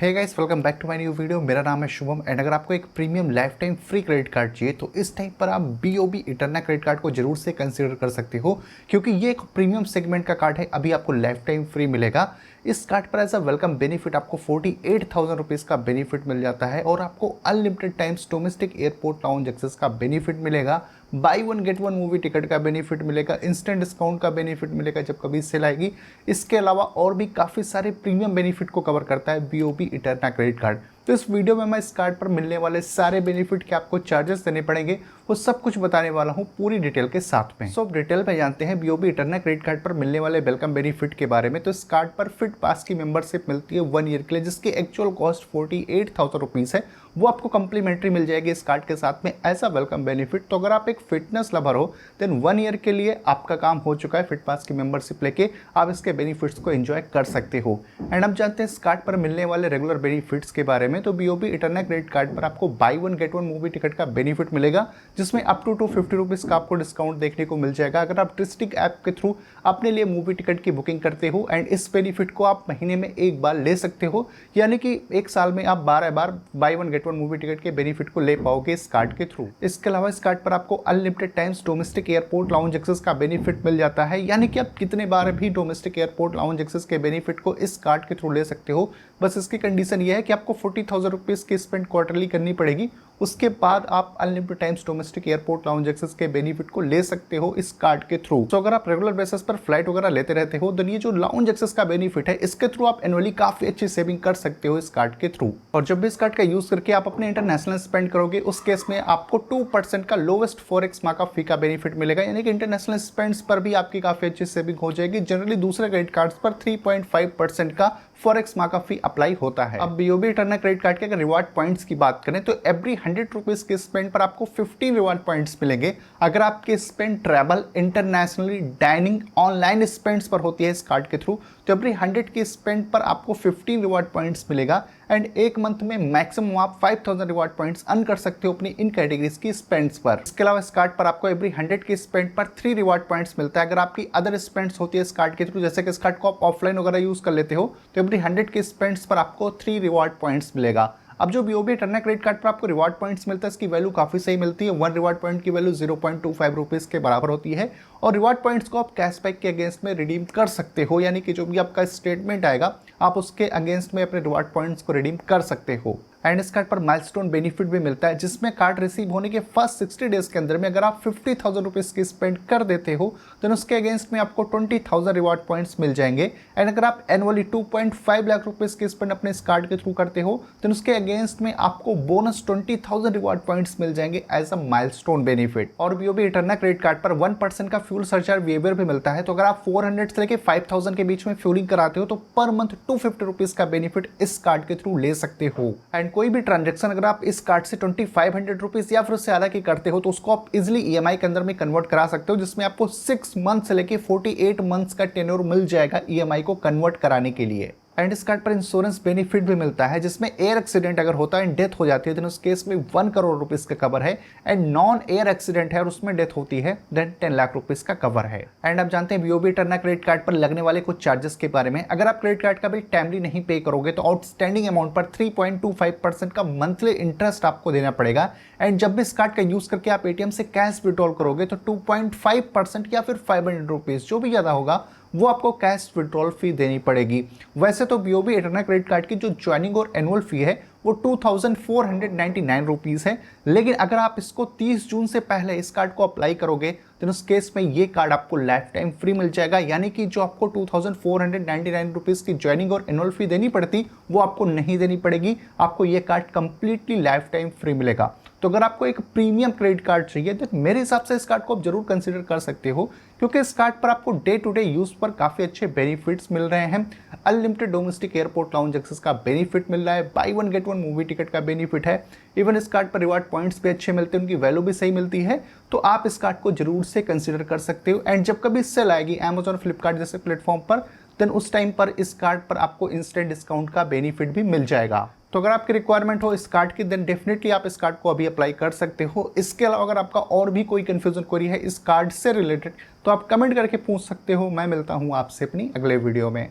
Hey guys, welcome back to my new video. मेरा नाम है शुभम एंड अगर आपको एक premium lifetime free credit card चाहिए तो इस टाइम पर आप BOB इटर्ना क्रेडिट कार्ड को जरूर से कंसीडर कर सकते हो, क्योंकि ये एक प्रीमियम सेगमेंट का कार्ड है। अभी आपको लाइफ टाइम फ्री मिलेगा। इस कार्ड पर एज अ वेलकम बेनिफिट आपको 48,000 रुपीज़ का बेनिफिट मिल जाता है और आपको unlimited times domestic airport lounge access का बेनिफिट मिलेगा, buy one get one movie ticket का बेनिफिट मिलेगा, इंस्टेंट डिस्काउंट का बेनिफिट मिलेगा जब कभी सेल आएगी। इसके अलावा और भी काफ़ी सारे प्रीमियम बेनिफिट को कवर करता है BOB इटर्ना क्रेडिट कार्ड। तो इस वीडियो में मैं इस कार्ड पर मिलने वाले सारे बेनिफिट के आपको चार्जेस देने पड़ेंगे वो सब कुछ बताने वाला हूँ पूरी डिटेल के साथ में। सो डिटेल में जानते हैं BOB इटर्ना क्रेडिट कार्ड पर मिलने वाले वेलकम बेनिफिट के बारे में। तो इस कार्ड पर फिट पास की मेंबरशिप मिलती है 1 ईयर के लिए, जिसकी एक्चुअल कॉस्ट 48,000 रुपीज़ है। वो आपको कंप्लीमेंट्री मिल जाएगी इस कार्ड के साथ में एज अ वेलकम बेनिफिट। तो अगर आप एक फिटनेस लवर हो देन 1 ईयर के लिए आपका काम हो चुका है। फिट पास की मेंबरशिप लेके आप इसके बेनिफिट्स को एंजॉय कर सकते हो। एंड अब जानते हैं इस कार्ड पर मिलने वाले रेगुलर बेनिफिट्स के बारे में। तो BOB इटर्ना क्रेडिट कार्ड पर आपको by one get one movie ticket का बेनिफिट मिलेगा, जिसमें अप टू 250 रुपीज़ का आपको डिस्काउंट देखने को मिल जाएगा अगर आप डिस्ट्रिक्ट ऐप के थ्रू अपने लिए मूवी टिकट की बुकिंग करते हो। एंड इस बेनिफिट को आप महीने में एक बार ले सकते हो, यानी कि एक साल में आप 12 बार buy one get one movie ticket के बेनिफिट को ले पाओगे इस कार्ड के थ्रू। इसके अलावा इस कार्ड पर आपको unlimited times domestic airport lounge access का बेनिफिट मिल जाता है, यानी कि आप कितने बार भी डोमेस्टिक एयरपोर्ट लाउंज एक्सेस के बेनिफिट को इस कार्ड के थ्रू ले सकते हो। बस इसकी कंडीशन ये है कि आपको 40,000 रुपीज़ की स्पेंड क्वार्टरली करनी पड़ेगी, उसके बाद आप unlimited times domestic airport lounge access के बेनिफिट को ले सकते हो इस कार्ड के थ्रू। तो अगर आप रेगुलर बेसिस पर फ्लाइट वगैरह लेते रहते हो तो ये जो लाउंज एक्सेस का बेनिफिट है इसके थ्रू आप एनुअली काफी अच्छी सेविंग कर सकते हो इस कार्ड के थ्रू। और जब भी इस कार्ड का यूज करके आप अपने इंटरनेशनल स्पेंड करोगे उस केस में आपको 2% का लोवेस्ट फॉरेक्स मार्कअप फी का बेनिफिट मिलेगा, यानी कि इंटरनेशनल स्पेंड्स पर भी आपकी काफी अच्छी सेविंग हो जाएगी। जनरली दूसरे क्रेडिट कार्ड्स पर 3.5% का फॉरेक्स मार्कअप फी अप्लाई होता है। अब BOB इटर्ना क्रेडिट कार्ड के अगर रिवार्ड पॉइंट्स की बात करें तो एवरी 100 रुपीज के स्पेंड पर आपको 15 रिवार्ड पॉइंट्स मिलेंगे। अगर आपके spend travel, internationally, dining, online spends पर होती है इस कार्ड के थ्रू तो एवरी 100 के स्पेंड पर आपको 15 रिवार्ड पॉइंट्स मिलेगा। एंड एक मंथ में मैक्सिमम आप 5,000 रिवार्ड पॉइंट्स अर्न कर सकते हो अपनी इन कैटेगरीज की स्पेंड्स पर। इसके अलावा इस कार्ड पर आपको एवरी 100 के स्पेंड पर 3 रिवार्ड पॉइंट्स मिलता है। अगर आपकी अदर स्पेंड्स होती है इस कार्ड के थ्रू, जैसे कि इस कार्ड को आप ऑफलाइन वगैरह यूज कर लेते हो तो एवरी 100 के स्पेंड्स पर आपको 3 रिवार्ड पॉइंट्स मिलेगा। अब जो BOB इटर्ना क्रेडिट कार्ड पर आपको रिवार्ड पॉइंट्स मिलता है इसकी वैल्यू काफी सही मिलती है। 1 रिवार्ड पॉइंट की वैल्यू 0.25 रुपीज के बराबर होती है और रिवार्ड पॉइंट्स को आप कैशबैक के अगेंस्ट में रिडीम कर सकते हो, यानी कि जो भी आपका स्टेटमेंट आएगा आप उसके अगेंस्ट में अपने रिवार्ड पॉइंट्स को रिडीम कर सकते हो। एंड इस कार्ड पर माइलस्टोन बेनिफिट भी मिलता है, जिसमें कार्ड रिसीव होने के फर्स्ट 60 डेज के अंदर में अगर आप 50,000 रुपीज़ की स्पेंड कर देते हो तो उसके अगेंस्ट में आपको 20,000 रिवार्ड पॉइंट्स मिल जाएंगे। एंड अगर आप एनुअली 2.5 लाख रुपीज़ की स्पेंड अपने इस कार्ड के थ्रू करते हो तो उसके अगेंस्ट में आपको बोनस 20,000 रिवार्ड पॉइंट्स मिल जाएंगे एज अ माइलस्टोन बेनिफिट। और BOB इटर्ना क्रेडिट कार्ड पर 1% का फ्यूल सरचार्ज वेवर भी मिलता है। तो अगर आप 400 से लेकर 5,000 के बीच में फ्यूलिंग कराते हो तो पर मंथ 250 रुपीज़ का बेनिफिट इस कार्ड के थ्रू ले सकते हो। एंड कोई भी ट्रांजैक्शन अगर आप इस कार्ड से 2500 रुपीज या फिर उससे ज्यादा की करते हो तो उसको आप इजिली EMI के अंदर में कन्वर्ट करा सकते हो, जिसमें आपको 6 मंथ से लेके 48 मंथ्स का टेन्योर मिल जाएगा EMI को कन्वर्ट कराने के लिए। एंड इस कार्ड पर इंश्योरेंस बेनिफिट भी मिलता है, जिसमें एयर एक्सीडेंट अगर होता है, डेथ हो जाती है तो उस केस में 1 करोड़ रुपीस का कवर है। एंड नॉन एयर एक्सीडेंट है और उसमें डेथ होती है देन 10 लाख रुपीस का कवर है। एंड आप जानते हैं BOB इटर्ना क्रेडिट कार्ड पर लगने वाले कुछ चार्जेस के बारे में। अगर आप क्रेडिट कार्ड का बिल टाइमली नहीं पे करोगे तो आउटस्टैंडिंग अमाउंट पर 3.25% का मंथली इंटरेस्ट आपको देना पड़ेगा। एंड जब भी इस कार्ड का यूज करके आप ATM से कैश विड्रॉल करोगे तो 2.5% या फिर 500 रुपीज जो भी ज्यादा होगा वो आपको कैश विड्रॉल फी देनी पड़ेगी। वैसे तो BOB इटर्ना क्रेडिट कार्ड की जो ज्वाइनिंग और एनुअल फी है वो 2,499 रुपीज़ है, लेकिन अगर आप इसको 30 जून से पहले इस कार्ड को अप्लाई करोगे तो उस केस में ये कार्ड आपको लाइफ टाइम फ्री मिल जाएगा, यानी कि जो आपको 2,499 रुपीज़ की ज्वाइनिंग और एनुअल फी देनी पड़ती वो आपको नहीं देनी पड़ेगी। आपको ये card completely life time free मिलेगा। तो अगर आपको एक प्रीमियम क्रेडिट कार्ड चाहिए तो मेरे हिसाब से इस कार्ड को आप जरूर कंसीडर कर सकते हो, क्योंकि इस कार्ड पर आपको डे टू डे यूज पर काफ़ी अच्छे बेनिफिट्स मिल रहे हैं। Unlimited domestic airport lounge access का बेनिफिट मिल रहा है, buy one get one movie ticket का बेनिफिट है। इवन इस कार्ड पर रिवार्ड पॉइंट्स भी अच्छे मिलते हैं, उनकी वैल्यू भी सही मिलती है। तो आप इस कार्ड को जरूर से कंसीडर कर सकते हो। एंड जब कभी सेल आएगी Amazon, फ्लिपकार्ट जैसे प्लेटफॉर्म पर देन उस टाइम पर इस कार्ड पर आपको इंस्टेंट डिस्काउंट का बेनिफिट भी मिल जाएगा। तो अगर आपकी रिक्वायरमेंट हो इस कार्ड की देन डेफिनेटली आप इस कार्ड को अभी अप्लाई कर सकते हो। इसके अलावा अगर आपका और भी कोई कंफ्यूजन क्वेरी है इस कार्ड से रिलेटेड तो आप कमेंट करके पूछ सकते हो। मैं मिलता हूँ आपसे अपनी अगले वीडियो में।